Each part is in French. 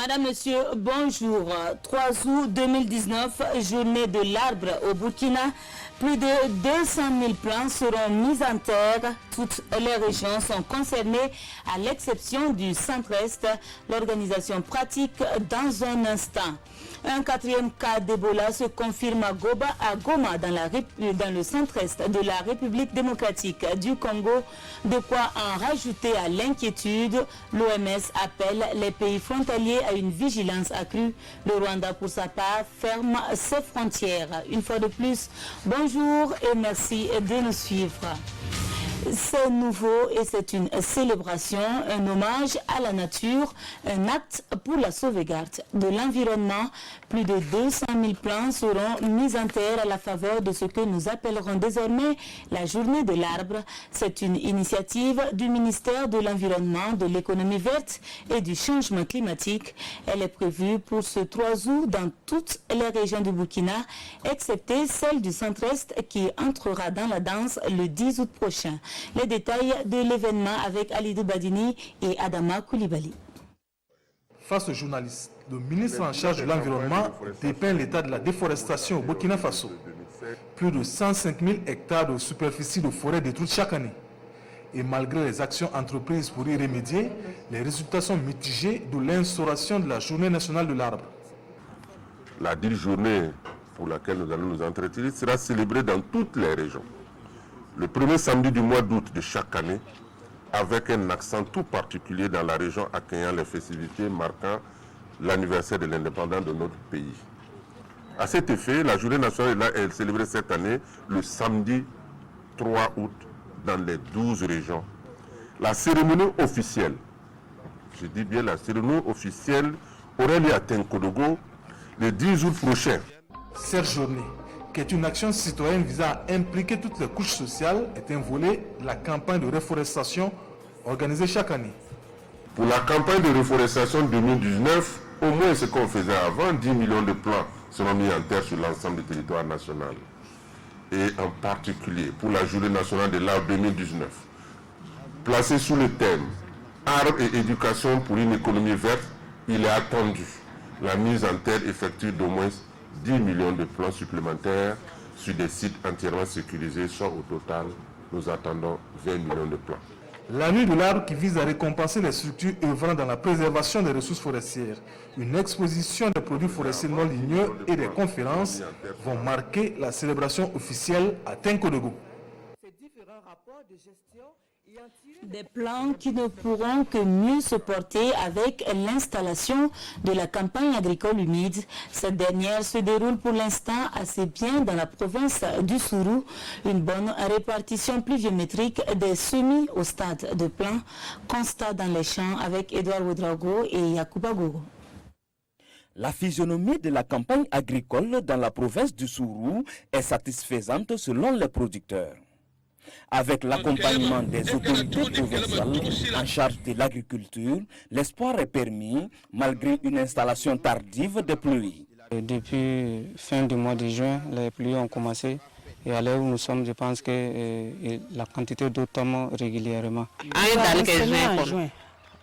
Madame, Monsieur, bonjour. 3 août 2019, journée de l'arbre au Burkina. Plus de 200 000 plants seront mis en terre. Toutes les régions sont concernées à l'exception du centre-est. L'organisation pratique dans un instant. Un quatrième cas d'Ebola se confirme à Goma, dans le centre-est de la République démocratique du Congo. De quoi en rajouter à l'inquiétude. L'OMS appelle les pays frontaliers à une vigilance accrue. Le Rwanda, pour sa part, ferme ses frontières. Une fois de plus, bonjour et merci de nous suivre. C'est nouveau et c'est une célébration, un hommage à la nature, un acte pour la sauvegarde de l'environnement. Plus de 200 000 plants seront mis en terre à la faveur de ce que nous appellerons désormais la journée de l'arbre. C'est une initiative du ministère de l'Environnement, de l'économie verte et du changement climatique. Elle est prévue pour ce 3 août dans toutes les régions du Burkina, excepté celle du centre-est qui entrera dans la danse le 10 août prochain. Les détails de l'événement avec Alidou Badini et Adama Koulibaly. Face aux journalistes, le ministre en charge de l'environnement dépeint l'état de la déforestation au Burkina Faso. Plus de 105 000 hectares de superficie de forêt détruites chaque année. Et malgré les actions entreprises pour y remédier, les résultats sont mitigés de l'instauration de la journée nationale de l'arbre. La dite journée pour laquelle nous allons nous entretenir sera célébrée dans toutes les régions. Le premier samedi du mois d'août de chaque année, avec un accent tout particulier dans la région accueillant les festivités marquant l'anniversaire de l'indépendance de notre pays. À cet effet, la journée nationale est célébrée cette année le samedi 3 août dans les 12 régions. La cérémonie officielle, je dis bien la cérémonie officielle, aura lieu à Tenkodogo le 10 août prochain. Cette journée, qui est une action citoyenne visant à impliquer toutes les couches sociales, est un volet de la campagne de reforestation organisée chaque année. Pour la campagne de reforestation 2019, au moins ce qu'on faisait avant, 10 millions de plants seront mis en terre sur l'ensemble du territoire national. Et en particulier pour la journée nationale de l'arbre 2019, placée sous le thème « Arbre et éducation pour une économie verte », il est attendu la mise en terre effective d'au moins 10 millions de plants supplémentaires sur des sites entièrement sécurisés, soit au total, nous attendons 20 millions de plants. La nuit de l'arbre qui vise à récompenser les structures œuvrant dans la préservation des ressources forestières. Une exposition des produits forestiers non ligneux et des conférences vont marquer la célébration officielle à Tenkodogo. Des plans qui ne pourront que mieux se porter avec l'installation de la campagne agricole humide. Cette dernière se déroule pour l'instant assez bien dans la province du Sourou. Une bonne répartition pluviométrique des semis au stade de plan. Constat dans les champs avec Edouard Ouedraogo et Yacouba Gogo. La physionomie de la campagne agricole dans la province du Sourou est satisfaisante selon les producteurs. Avec l'accompagnement des autorités provinciales en charge de l'agriculture, l'espoir est permis malgré une installation tardive des pluies. Depuis fin du mois de juin, les pluies ont commencé et à l'heure où nous sommes, je pense que la quantité d'eau tombe régulièrement.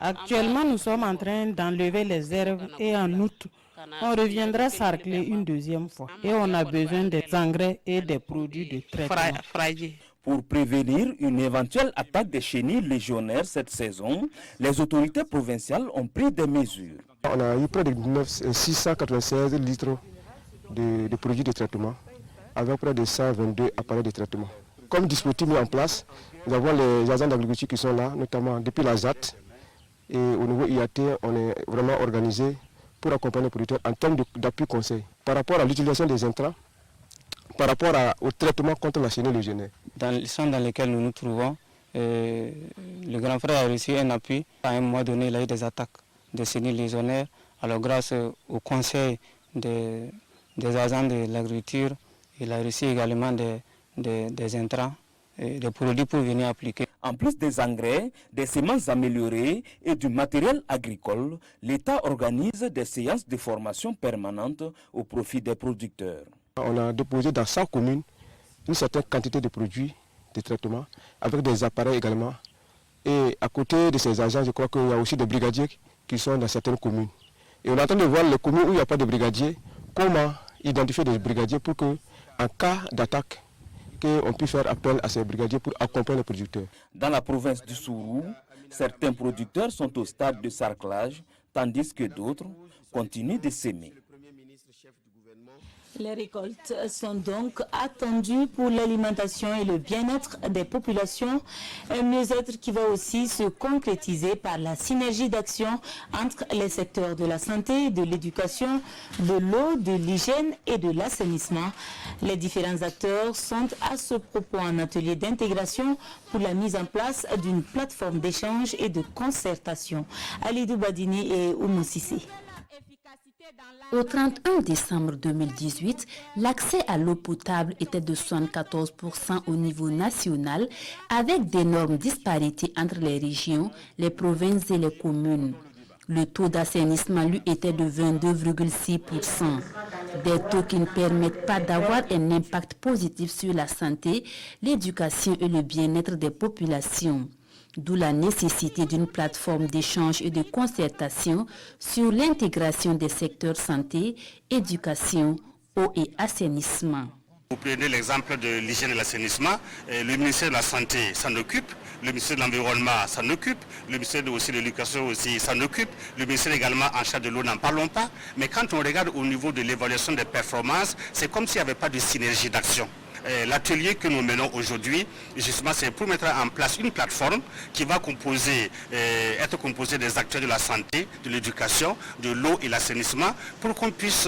Actuellement, nous sommes en train d'enlever les herbes et en août, on reviendra sarcler une deuxième fois et on a besoin des engrais et des produits de traitement. Pour prévenir une éventuelle attaque des chenilles légionnaires cette saison, les autorités provinciales ont pris des mesures. On a eu près de 696 litres de produits de traitement, avec près de 122 appareils de traitement. Comme dispositif mis en place, nous avons les agents d'agriculture qui sont là, notamment depuis la ZAT. Et au niveau IAT, on est vraiment organisé pour accompagner les producteurs en termes d'appui conseil. Par rapport à l'utilisation des intrants, par rapport au traitement contre la chenille légionnaire. Dans les champs dans lesquels nous nous trouvons, le grand frère a reçu un appui. À un moment donné, il a eu des attaques de chenilles légionnaires. Alors grâce au conseil des agents de l'agriculture, il a reçu également des intrants, des produits pour venir appliquer. En plus des engrais, des semences améliorées et du matériel agricole, l'État organise des séances de formation permanente au profit des producteurs. On a déposé dans 100 communes une certaine quantité de produits de traitement, avec des appareils également. Et à côté de ces agents, je crois qu'il y a aussi des brigadiers qui sont dans certaines communes. Et on est en train de voir les communes où il n'y a pas de brigadiers, comment identifier des brigadiers pour que, en cas d'attaque, qu'on puisse faire appel à ces brigadiers pour accompagner les producteurs. Dans la province du Sourou, certains producteurs sont au stade de sarclage, tandis que d'autres continuent de s'aimer. Les récoltes sont donc attendues pour l'alimentation et le bien-être des populations, un mieux-être qui va aussi se concrétiser par la synergie d'action entre les secteurs de la santé, de l'éducation, de l'eau, de l'hygiène et de l'assainissement. Les différents acteurs sont à ce propos en atelier d'intégration pour la mise en place d'une plateforme d'échange et de concertation. Alidou Badini et Oumou Sissé. Au 31 décembre 2018, l'accès à l'eau potable était de 74% au niveau national, avec d'énormes disparités entre les régions, les provinces et les communes. Le taux d'assainissement, lui, était de 22,6%. Des taux qui ne permettent pas d'avoir un impact positif sur la santé, l'éducation et le bien-être des populations. D'où la nécessité d'une plateforme d'échange et de concertation sur l'intégration des secteurs santé, éducation, eau et assainissement. Vous prenez l'exemple de l'hygiène et l'assainissement, le ministère de la Santé s'en occupe, le ministère de l'Environnement s'en occupe, le ministère aussi de l'Éducation aussi s'en occupe, le ministère également en charge de l'eau, n'en parlons pas. Mais quand on regarde au niveau de l'évaluation des performances, c'est comme s'il n'y avait pas de synergie d'action. L'atelier que nous menons aujourd'hui, justement, c'est pour mettre en place une plateforme qui va être composée des acteurs de la santé, de l'éducation, de l'eau et l'assainissement, pour qu'on puisse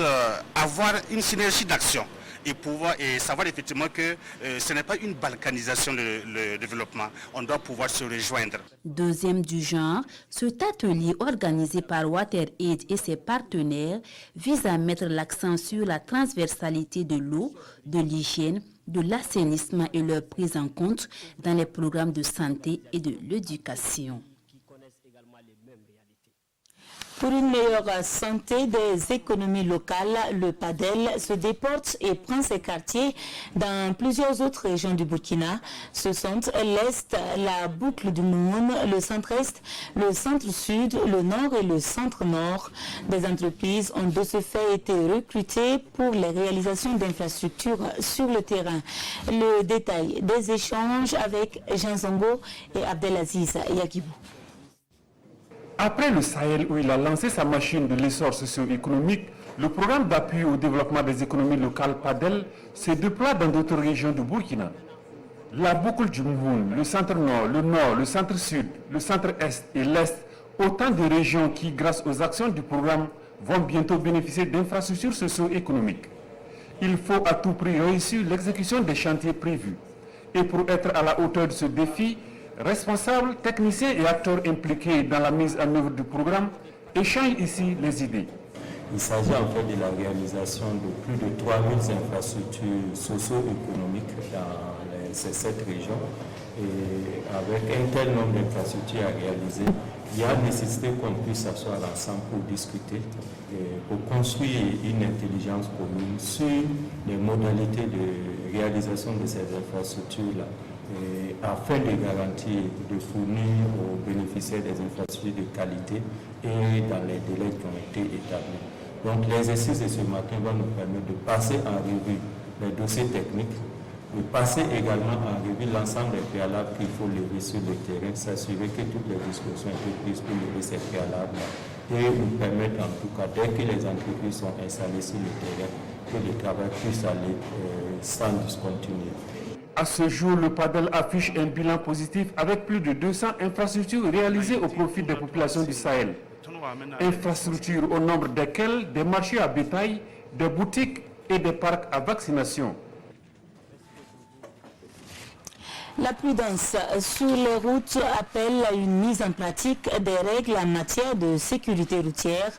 avoir une synergie d'action et savoir effectivement que ce n'est pas une balkanisation le développement. On doit pouvoir se rejoindre. Deuxième du genre, cet atelier organisé par WaterAid et ses partenaires vise à mettre l'accent sur la transversalité de l'eau, de l'hygiène, de l'assainissement et leur prise en compte dans les programmes de santé et de l'éducation. Pour une meilleure santé des économies locales, le PADEL se déporte et prend ses quartiers dans plusieurs autres régions du Burkina. Ce sont l'Est, la boucle du Moun, le centre-Est, le centre-Sud, le Nord et le centre-Nord. Des entreprises ont de ce fait été recrutées pour les réalisations d'infrastructures sur le terrain. Le détail des échanges avec Jean Zongo et Abdelaziz Yagibou. Après le Sahel où il a lancé sa machine de l'essor socio-économique, le programme d'appui au développement des économies locales PADEL se déploie dans d'autres régions du Burkina. La boucle du Mouhoun, le centre-nord, le centre-sud, le centre-est et l'est, autant de régions qui, grâce aux actions du programme, vont bientôt bénéficier d'infrastructures socio-économiques. Il faut à tout prix réussir l'exécution des chantiers prévus. Et pour être à la hauteur de ce défi, responsables, techniciens et acteurs impliqués dans la mise en œuvre du programme échangent ici les idées. Il s'agit en fait de la réalisation de plus de 3000 infrastructures socio-économiques dans ces 7 régions. Et avec un tel nombre d'infrastructures à réaliser, il y a nécessité qu'on puisse s'asseoir ensemble pour discuter, pour construire une intelligence commune sur les modalités de réalisation de ces infrastructures-là, afin de garantir, de fournir aux bénéficiaires des infrastructures de qualité et dans les délais qui ont été établis. Donc l'exercice de ce matin va nous permettre de passer en revue les dossiers techniques, de passer également en revue l'ensemble des préalables qu'il faut lever sur le terrain, s'assurer que toutes les discussions ont été prises pour lever ces préalables et nous permettre en tout cas, dès que les entreprises sont installées sur le terrain, que le travail puisse aller sans discontinuer. À ce jour, le PADEL affiche un bilan positif avec plus de 200 infrastructures réalisées au profit des populations du Sahel. Infrastructures au nombre desquelles des marchés à bétail, des boutiques et des parcs à vaccination. La prudence sur les routes appelle à une mise en pratique des règles en matière de sécurité routière.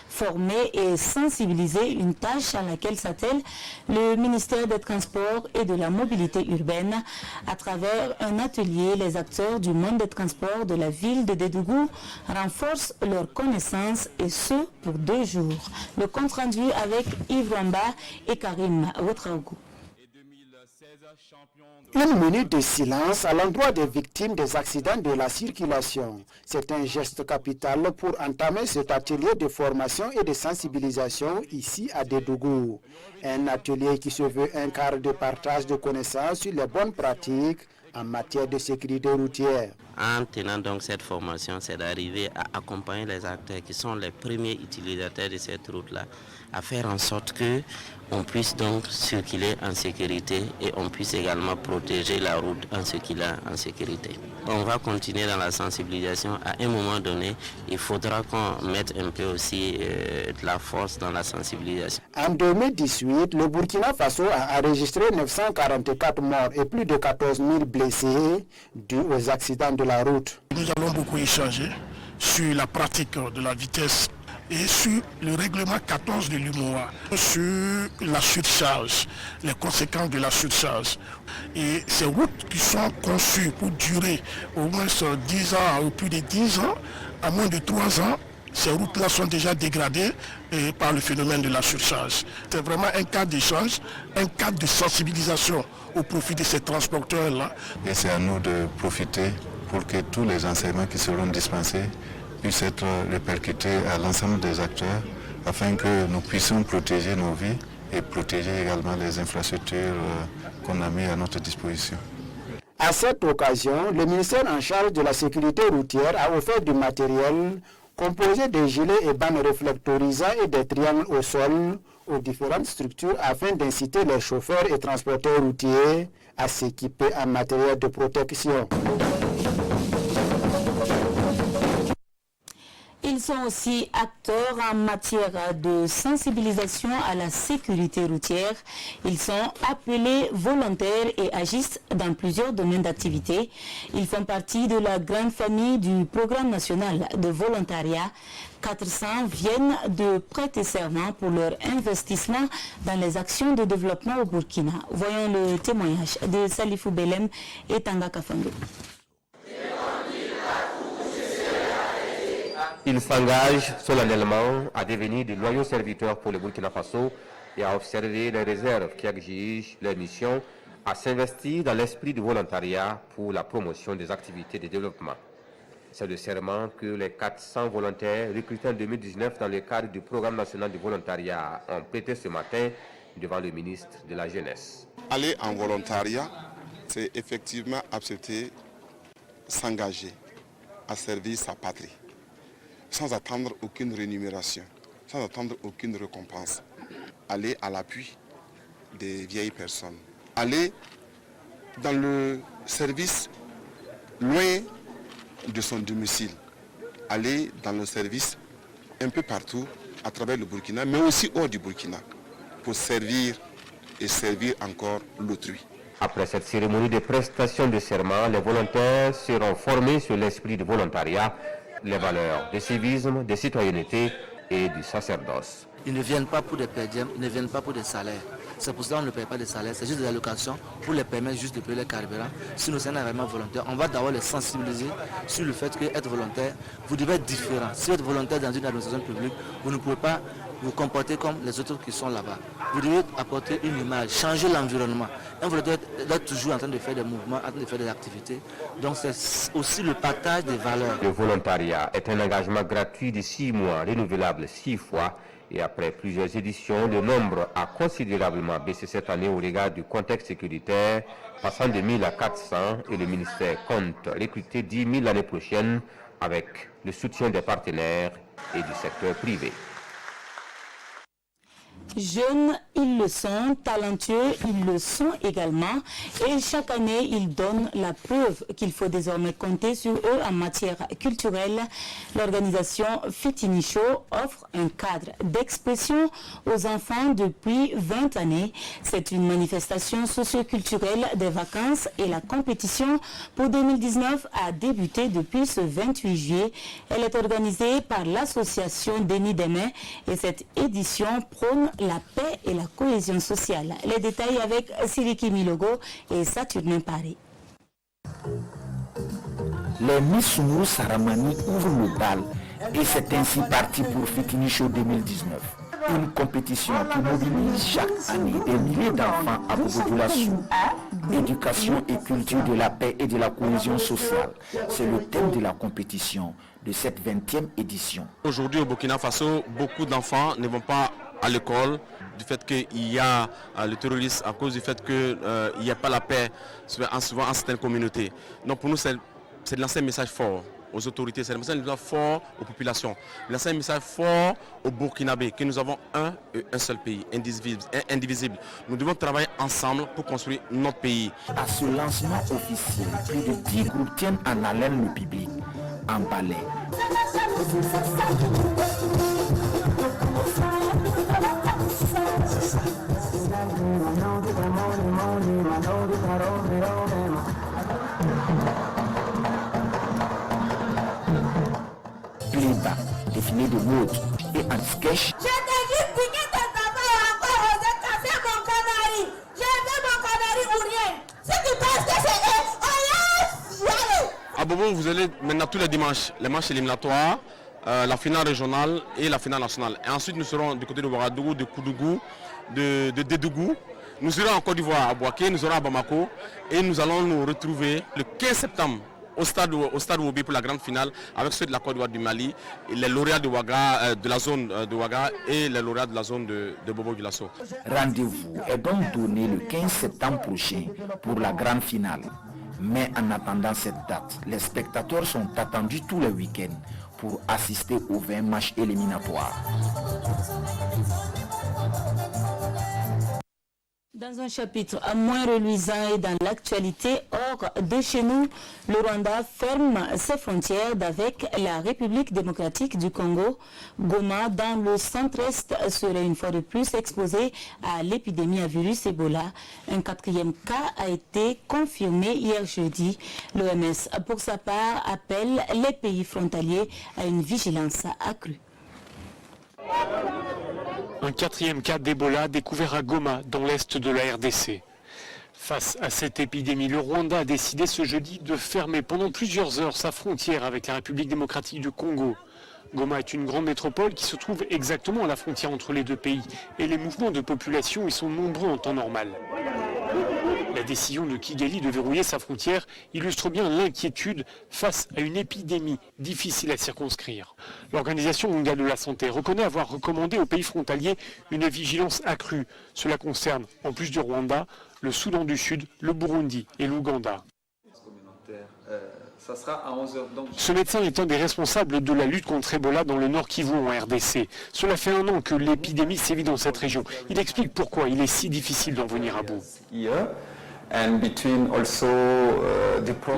Former et sensibiliser, une tâche à laquelle s'attelle le ministère des Transports et de la Mobilité urbaine. À travers un atelier, les acteurs du monde des transports de la ville de Dédougou renforcent leurs connaissances et ce pour 2 jours. Le compte rendu avec Yves Ramba et Karim Ouetraougou. Une minute de silence à l'endroit des victimes des accidents de la circulation. C'est un geste capital pour entamer cet atelier de formation et de sensibilisation ici à Dédougou. Un atelier qui se veut un cadre de partage de connaissances sur les bonnes pratiques en matière de sécurité routière. En tenant donc cette formation, c'est d'arriver à accompagner les acteurs qui sont les premiers utilisateurs de cette route-là, à faire en sorte qu'on puisse donc circuler en sécurité et on puisse également protéger la route en circulant en sécurité. On va continuer dans la sensibilisation. À un moment donné, il faudra qu'on mette un peu aussi de la force dans la sensibilisation. En 2018, le Burkina Faso a enregistré 944 morts et plus de 14 000 blessés dus aux accidents de la route. Nous allons beaucoup échanger sur la pratique de la vitesse et sur le règlement 14 de l'UMOA, sur la surcharge, les conséquences de la surcharge. Et ces routes qui sont conçues pour durer au moins 10 ans ou plus de 10 ans, à moins de 3 ans, ces routes-là sont déjà dégradées par le phénomène de la surcharge. C'est vraiment un cadre d'échange, un cadre de sensibilisation au profit de ces transporteurs-là. Et c'est à nous de profiter pour que tous les enseignements qui seront dispensés puissent être répercutés à l'ensemble des acteurs afin que nous puissions protéger nos vies et protéger également les infrastructures qu'on a mis à notre disposition. À cette occasion, le ministère en charge de la sécurité routière a offert du matériel composé de gilets et bandes réflectorisants et des triangles au sol aux différentes structures afin d'inciter les chauffeurs et transporteurs routiers à s'équiper en matériel de protection. Ils sont aussi acteurs en matière de sensibilisation à la sécurité routière. Ils sont appelés volontaires et agissent dans plusieurs domaines d'activité. Ils font partie de la grande famille du Programme national de volontariat. 400 viennent de prêter serment pour leur investissement dans les actions de développement au Burkina. Voyons le témoignage de Salifou Belem et Tanga Kafango. Ils s'engagent solennellement à devenir de loyaux serviteurs pour le Burkina Faso et à observer les réserves qui exigent leur mission, à s'investir dans l'esprit du volontariat pour la promotion des activités de développement. C'est le serment que les 400 volontaires recrutés en 2019 dans le cadre du Programme national de volontariat ont prêté ce matin devant le ministre de la Jeunesse. Aller en volontariat, c'est effectivement accepter, s'engager à servir sa patrie, sans attendre aucune rémunération, sans attendre aucune récompense. Aller à l'appui des vieilles personnes. Aller dans le service loin de son domicile. Aller dans le service un peu partout à travers le Burkina, mais aussi hors du Burkina, pour servir et servir encore l'autrui. Après cette cérémonie de prestation de serment, les volontaires seront formés sur l'esprit du volontariat, les valeurs de civisme, de citoyenneté et du sacerdoce. Ils ne viennent pas pour des perdièmes, ils ne viennent pas pour des salaires. C'est pour ça qu'on ne paye pas de salaire, c'est juste des allocations pour les permettre juste de payer les carburants. Si nous sommes vraiment volontaires, on va d'abord les sensibiliser sur le fait qu'être volontaire, vous devez être différent. Si vous êtes volontaire dans une administration publique, vous ne pouvez pas vous comporter comme les autres qui sont là-bas. Vous devez apporter une image, changer l'environnement. Un volontaire doit toujours en train de faire des mouvements, en train de faire des activités. Donc c'est aussi le partage des valeurs. Le volontariat est un engagement gratuit de 6 mois, renouvelable 6 fois. Et après plusieurs éditions, le nombre a considérablement baissé cette année au regard du contexte sécuritaire, passant de 1000 à 400 et le ministère compte recruter 10 000 l'année prochaine avec le soutien des partenaires et du secteur privé. Jeunes, ils le sont, talentueux, ils le sont également. Et chaque année, ils donnent la preuve qu'il faut désormais compter sur eux en matière culturelle. L'organisation Fitini Show offre un cadre d'expression aux enfants depuis 20 années. C'est une manifestation socio-culturelle des vacances et la compétition pour 2019 a débuté depuis ce 28 juillet. Elle est organisée par l'association Denis Desmains et cette édition prône la paix et la cohésion sociale. Les détails avec Siriki Milogo et Saturnin Paris. Les Miss Soumourou Saramani ouvrent le bal et c'est ainsi parti pour Fitini Show 2019. Une compétition qui mobilise chaque année des milliers d'enfants à population. Éducation et culture de la paix et de la cohésion sociale. C'est le thème de la compétition de cette 20e édition. Aujourd'hui au Burkina Faso, beaucoup d'enfants ne vont pas à l'école du fait qu'il y a le terrorisme, à cause du fait qu'il n'y a pas la paix souvent en certaines communautés. Donc pour nous, c'est de lancer un message fort aux autorités, c'est un message fort aux populations, lancer un message fort aux Burkinabés, que nous avons un seul pays, indivisible. Nous devons travailler ensemble pour construire notre pays. À ce lancement officiel, plus de 10 groupes tiennent en haleine le public, en ballet. Playback, défilé de mode et un sketch. À Bobo, vous allez maintenant tous les dimanches, les matchs éliminatoires, la finale régionale et la finale nationale. Et ensuite, nous serons du côté de Ouagadougou, de Koudougou, de Dédougou. Nous serons en Côte d'Ivoire, à Bouaké, nous serons à Bamako et nous allons nous retrouver le 15 septembre au stade Wobé pour la grande finale avec ceux de la Côte d'Ivoire du Mali, les lauréats de Ouaga, de la zone de Ouaga et les lauréats de la zone de Bobo-Dioulasso. Rendez-vous est donc donné le 15 septembre prochain pour la grande finale. Mais en attendant cette date, les spectateurs sont attendus tous les week-ends pour assister aux 20 matchs éliminatoires. Dans un chapitre moins reluisant et dans l'actualité, hors de chez nous, le Rwanda ferme ses frontières avec la République démocratique du Congo. Goma, dans le centre-est, serait une fois de plus exposé à l'épidémie à virus Ebola. Un 4e cas a été confirmé hier jeudi. L'OMS, pour sa part, appelle les pays frontaliers à une vigilance accrue. Un 4e cas d'Ebola découvert à Goma, dans l'est de la RDC. Face à cette épidémie, le Rwanda a décidé ce jeudi de fermer pendant plusieurs heures sa frontière avec la République démocratique du Congo. Goma est une grande métropole qui se trouve exactement à la frontière entre les deux pays et les mouvements de population y sont nombreux en temps normal. La décision de Kigali de verrouiller sa frontière illustre bien l'inquiétude face à une épidémie difficile à circonscrire. L'Organisation mondiale de la santé reconnaît avoir recommandé aux pays frontaliers une vigilance accrue. Cela concerne, en plus du Rwanda, le Soudan du Sud, le Burundi et l'Ouganda. Ce médecin est un des responsables de la lutte contre Ebola dans le Nord Kivu en RDC. Cela fait un an que l'épidémie sévit dans cette région. Il explique pourquoi il est si difficile d'en venir à bout. Les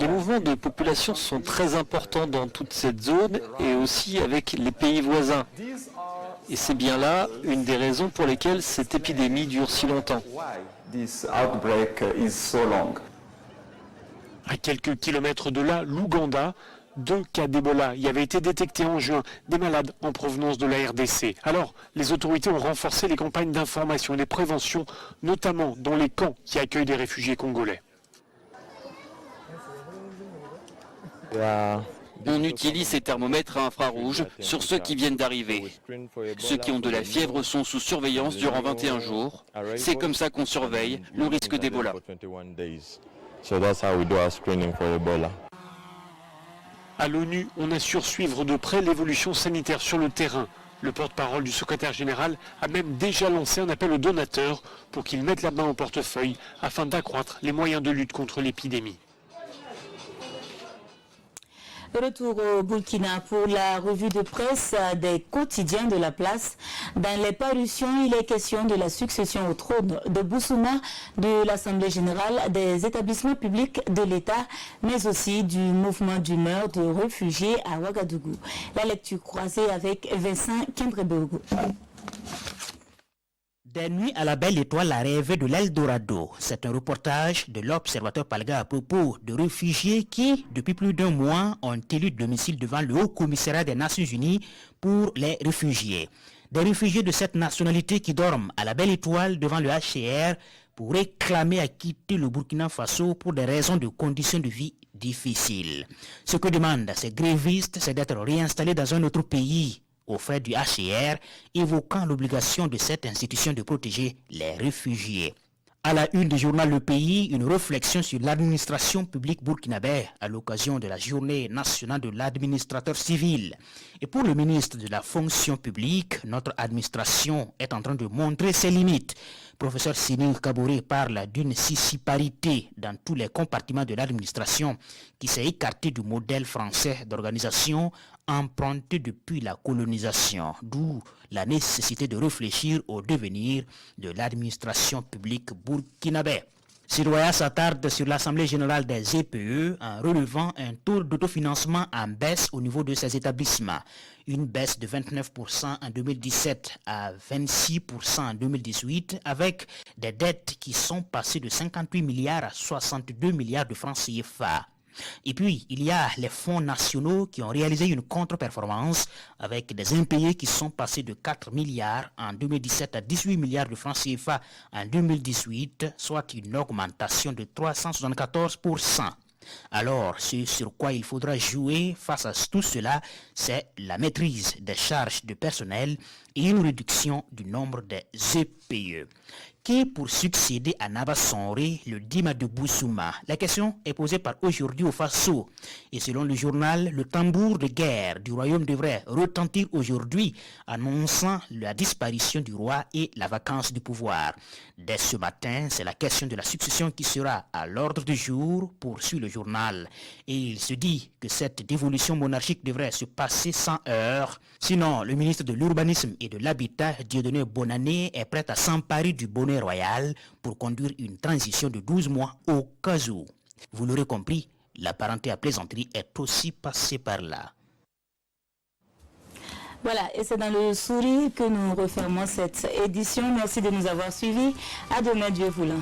mouvements de population sont très importants dans toute cette zone et aussi avec les pays voisins. Et c'est bien là une des raisons pour lesquelles cette épidémie dure si longtemps. À quelques kilomètres de là, l'Ouganda, 2 cas d'Ebola y avaient été détectés en juin, des malades en provenance de la RDC. Alors, les autorités ont renforcé les campagnes d'information et de prévention, notamment dans les camps qui accueillent des réfugiés congolais. On utilise ces thermomètres à infrarouge sur ceux qui viennent d'arriver. Ceux qui ont de la fièvre sont sous surveillance durant 21 jours. C'est comme ça qu'on surveille le risque d'Ebola. À l'ONU, on assure suivre de près l'évolution sanitaire sur le terrain. Le porte-parole du secrétaire général a même déjà lancé un appel aux donateurs pour qu'ils mettent la main au portefeuille afin d'accroître les moyens de lutte contre l'épidémie. Retour au Burkina pour la revue de presse des quotidiens de la place. Dans les parutions, il est question de la succession au trône de Bousouma, de l'Assemblée générale, des établissements publics de l'État, mais aussi du mouvement d'humeur de réfugiés à Ouagadougou. La lecture croisée avec Vincent Kendrebogo. Des nuits à la belle étoile, la rêve de l'Eldorado. C'est un reportage de l'Observateur Palga à propos de réfugiés qui, depuis plus d'un mois, ont élu domicile devant le Haut-Commissariat des Nations Unies pour les réfugiés. Des réfugiés de cette nationalité qui dorment à la belle étoile devant le HCR pour réclamer à quitter le Burkina Faso pour des raisons de conditions de vie difficiles. Ce que demandent ces grévistes, c'est d'être réinstallés dans un autre pays aux frais du HCR, évoquant l'obligation de cette institution de protéger les réfugiés. À la une du journal Le Pays, une réflexion sur l'administration publique burkinabé à l'occasion de la journée nationale de l'administrateur civil. Et pour le ministre de la fonction publique, notre administration est en train de montrer ses limites. Professeur Séni Kaboré parle d'une sissiparité dans tous les compartiments de l'administration qui s'est écartée du modèle français d'organisation emprunté depuis la colonisation, d'où la nécessité de réfléchir au devenir de l'administration publique burkinabé. Siroya s'attarde sur l'Assemblée générale des EPE en relevant un taux d'autofinancement en baisse au niveau de ces établissements. Une baisse de 29% en 2017 à 26% en 2018 avec des dettes qui sont passées de 58 milliards à 62 milliards de francs CFA. Et puis, il y a les fonds nationaux qui ont réalisé une contre-performance avec des impayés qui sont passés de 4 milliards en 2017 à 18 milliards de francs CFA en 2018, soit une augmentation de 374%. Alors, ce sur quoi il faudra jouer face à tout cela, c'est la maîtrise des charges de personnel et une réduction du nombre des EPE. Qui pour succéder à Naba Sonré, le Dima de Boussouma? La question est posée par Aujourd'hui au Faso. Et selon le journal, le tambour de guerre du royaume devrait retentir aujourd'hui, annonçant la disparition du roi et la vacance du pouvoir. Dès ce matin, c'est la question de la succession qui sera à l'ordre du jour, poursuit le journal. Et il se dit que cette dévolution monarchique devrait se passer sans heurts. Sinon, le ministre de l'Urbanisme et de l'Habitat, Dieudonné Bonannée, est prêt à s'emparer du bonnet royal pour conduire une transition de 12 mois au cas où. Vous l'aurez compris, la parenté à plaisanterie est aussi passée par là. Voilà, et c'est dans le sourire que nous refermons cette édition. Merci de nous avoir suivis. À demain, Dieu voulant.